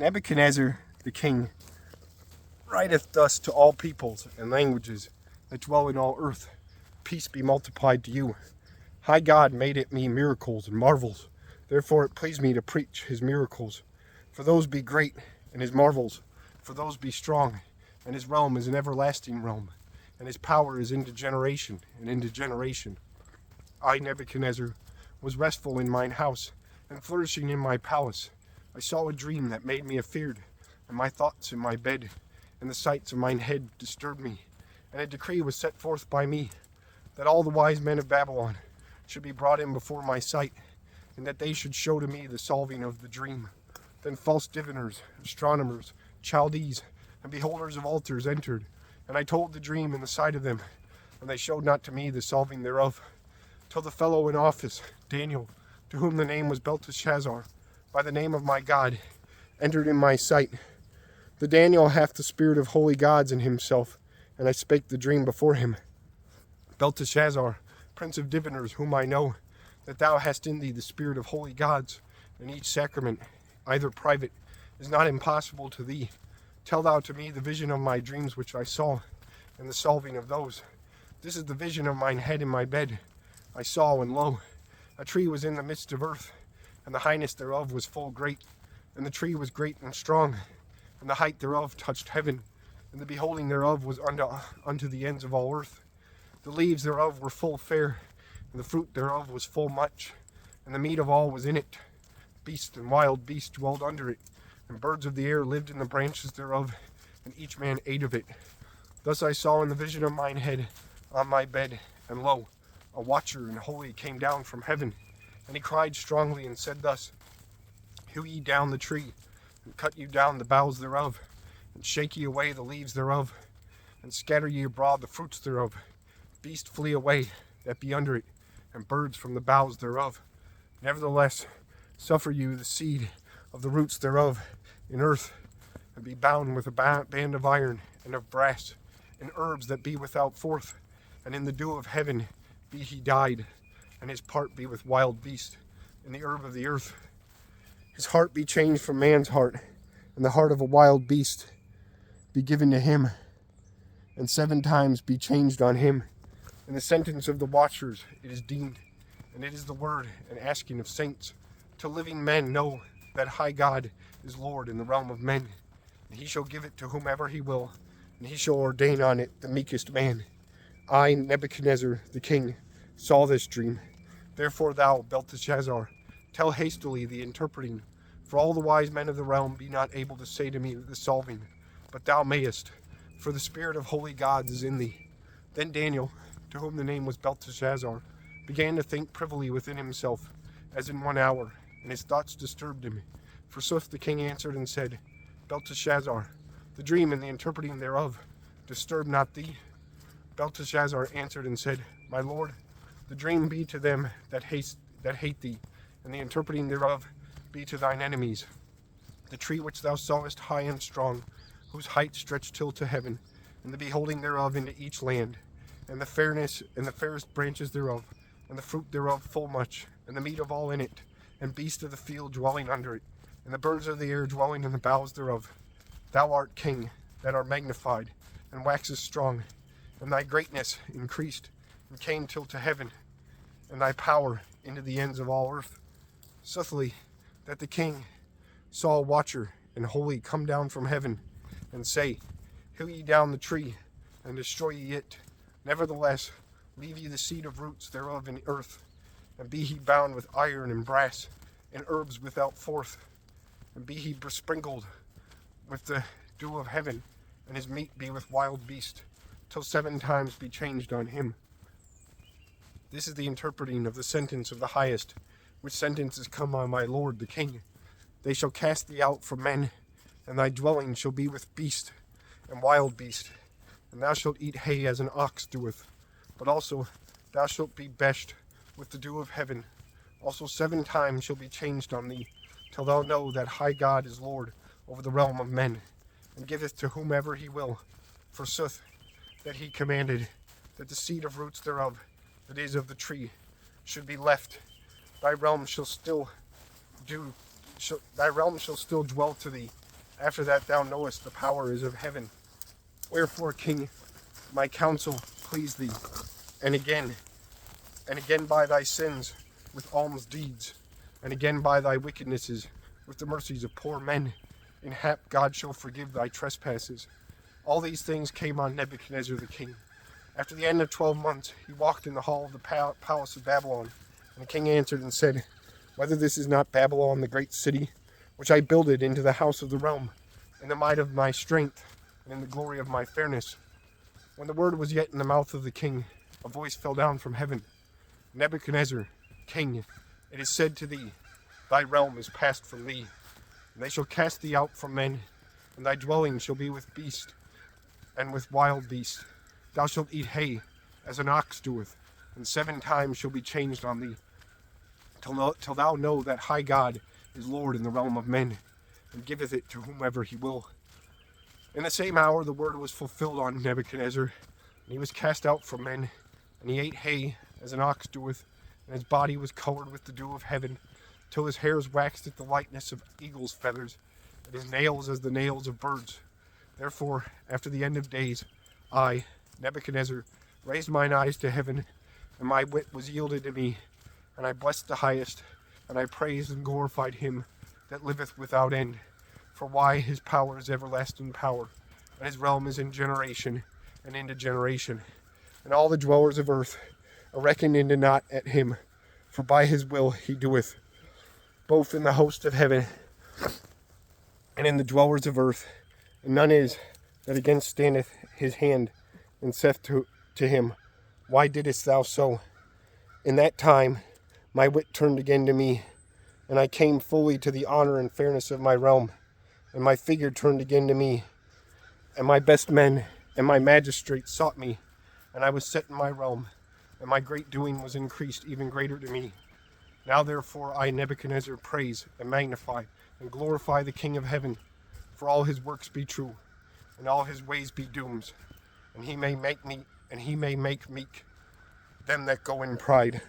Nebuchadnezzar the king writeth thus to all peoples and languages that dwell in all earth, peace be multiplied to you. High God made it me miracles and marvels, therefore it pleased me to preach his miracles. For those be great, and his marvels, for those be strong, and his realm is an everlasting realm, and his power is into generation and into generation. I, Nebuchadnezzar, was restful in mine house, and flourishing in my palace. I saw a dream that made me afeard, and my thoughts in my bed, and the sights of mine head disturbed me. And a decree was set forth by me, that all the wise men of Babylon should be brought in before my sight, and that they should show to me the solving of the dream. Then false diviners, astronomers, Chaldees, and beholders of altars entered, and I told the dream in the sight of them, and they showed not to me the solving thereof. Till the fellow in office, Daniel, to whom the name was Belteshazzar, by the name of my God, entered in my sight. The Daniel hath the spirit of holy gods in himself, and I spake the dream before him. Belteshazzar, prince of diviners, whom I know, that thou hast in thee the spirit of holy gods, and each sacrament, either private, is not impossible to thee. Tell thou to me the vision of my dreams which I saw, and the solving of those. This is the vision of mine head in my bed. I saw, and lo, a tree was in the midst of earth, and the highness thereof was full great, and the tree was great and strong, and the height thereof touched heaven, and the beholding thereof was unto the ends of all earth. The leaves thereof were full fair, and the fruit thereof was full much, and the meat of all was in it. Beast and wild beast dwelled under it, and birds of the air lived in the branches thereof, and each man ate of it. Thus I saw in the vision of mine head on my bed, and lo, a watcher and holy came down from heaven, and he cried strongly and said thus, Hew ye down the tree, and cut ye down the boughs thereof, and shake ye away the leaves thereof, and scatter ye abroad the fruits thereof. Beast flee away that be under it, and birds from the boughs thereof. Nevertheless, suffer you the seed of the roots thereof in earth, and be bound with a band of iron and of brass, and herbs that be without forth, and in the dew of heaven be he dyed, and his part be with wild beast, in the herb of the earth. His heart be changed from man's heart, and the heart of a wild beast be given to him, and 7 times be changed on him. In the sentence of the watchers it is deemed, and it is the word and asking of saints, till living men know that high God is Lord in the realm of men, and he shall give it to whomever he will, and he shall ordain on it the meekest man. I, Nebuchadnezzar the king, saw this dream. Therefore thou, Belteshazzar, tell hastily the interpreting, for all the wise men of the realm be not able to say to me the solving, but thou mayest, for the spirit of holy gods is in thee. Then Daniel, to whom the name was Belteshazzar, began to think privily within himself, as in 1 hour, and his thoughts disturbed him. Forsooth the king answered and said, Belteshazzar, the dream and the interpreting thereof disturb not thee? Belteshazzar answered and said, My lord, the dream be to them that hate thee, and the interpreting thereof be to thine enemies. The tree which thou sawest high and strong, whose height stretched till to heaven, and the beholding thereof into each land, and the fairness and the fairest branches thereof, and the fruit thereof full much, and the meat of all in it, and beasts of the field dwelling under it, and the birds of the air dwelling in the boughs thereof. Thou art king, that art magnified, and waxest strong, and thy greatness increased, and came till to heaven, and thy power into the ends of all earth. Soothly, that the king saw a watcher and holy come down from heaven, and say, Hew ye down the tree, and destroy ye it. Nevertheless, leave ye the seed of roots thereof in earth, and be he bound with iron and brass, and herbs without forth, and be he besprinkled with the dew of heaven, and his meat be with wild beast, till 7 times be changed on him. This is the interpreting of the sentence of the highest, which sentence is come on my lord the king. They shall cast thee out from men, and thy dwelling shall be with beast and wild beast, and thou shalt eat hay as an ox doeth, but also thou shalt be beshed with the dew of heaven. Also 7 times shall be changed on thee, till thou know that high God is Lord over the realm of men, and giveth to whomever he will. Forsooth, that he commanded that the seed of roots thereof, that is of the tree, should be left. Thy realm shall still dwell to thee, After that thou knowest the power is of heaven. Wherefore, King, my counsel please thee, and again by thy sins with alms deeds, and again by thy wickednesses with the mercies of poor men, in hap God shall forgive thy trespasses. All these things came on Nebuchadnezzar the king. After the end of 12 months, he walked in the hall of the palace of Babylon, and the king answered and said, Whether this is not Babylon, the great city, which I builded into the house of the realm, in the might of my strength, and in the glory of my fairness. When the word was yet in the mouth of the king, a voice fell down from heaven. Nebuchadnezzar, king, it is said to thee, Thy realm is passed from thee, and they shall cast thee out from men, and thy dwelling shall be with beast, and with wild beast. Thou shalt eat hay, as an ox doeth, and 7 times shall be changed on thee, till thou know that high God is Lord in the realm of men, and giveth it to whomever he will. In the same hour the word was fulfilled on Nebuchadnezzar, and he was cast out from men, and he ate hay, as an ox doeth, and his body was covered with the dew of heaven, till his hairs waxed at the lightness of eagle's feathers, and his nails as the nails of birds. Therefore, after the end of days, I, Nebuchadnezzar, raised mine eyes to heaven, and my wit was yielded to me, and I blessed the highest, and I praised and glorified him that liveth without end. For why his power is everlasting power, and his realm is in generation and into generation. And all the dwellers of earth are reckoned into naught at him, for by his will he doeth, both in the host of heaven and in the dwellers of earth. And none is that against standeth his hand, and saith to him, Why didst thou so? In that time my wit turned again to me, and I came fully to the honor and fairness of my realm, and my figure turned again to me, and my best men and my magistrates sought me, and I was set in my realm, and my great doing was increased even greater to me. Now therefore I, Nebuchadnezzar, praise and magnify and glorify the King of heaven, for all his works be true, and all his ways be dooms, and he may make meek them that go in pride.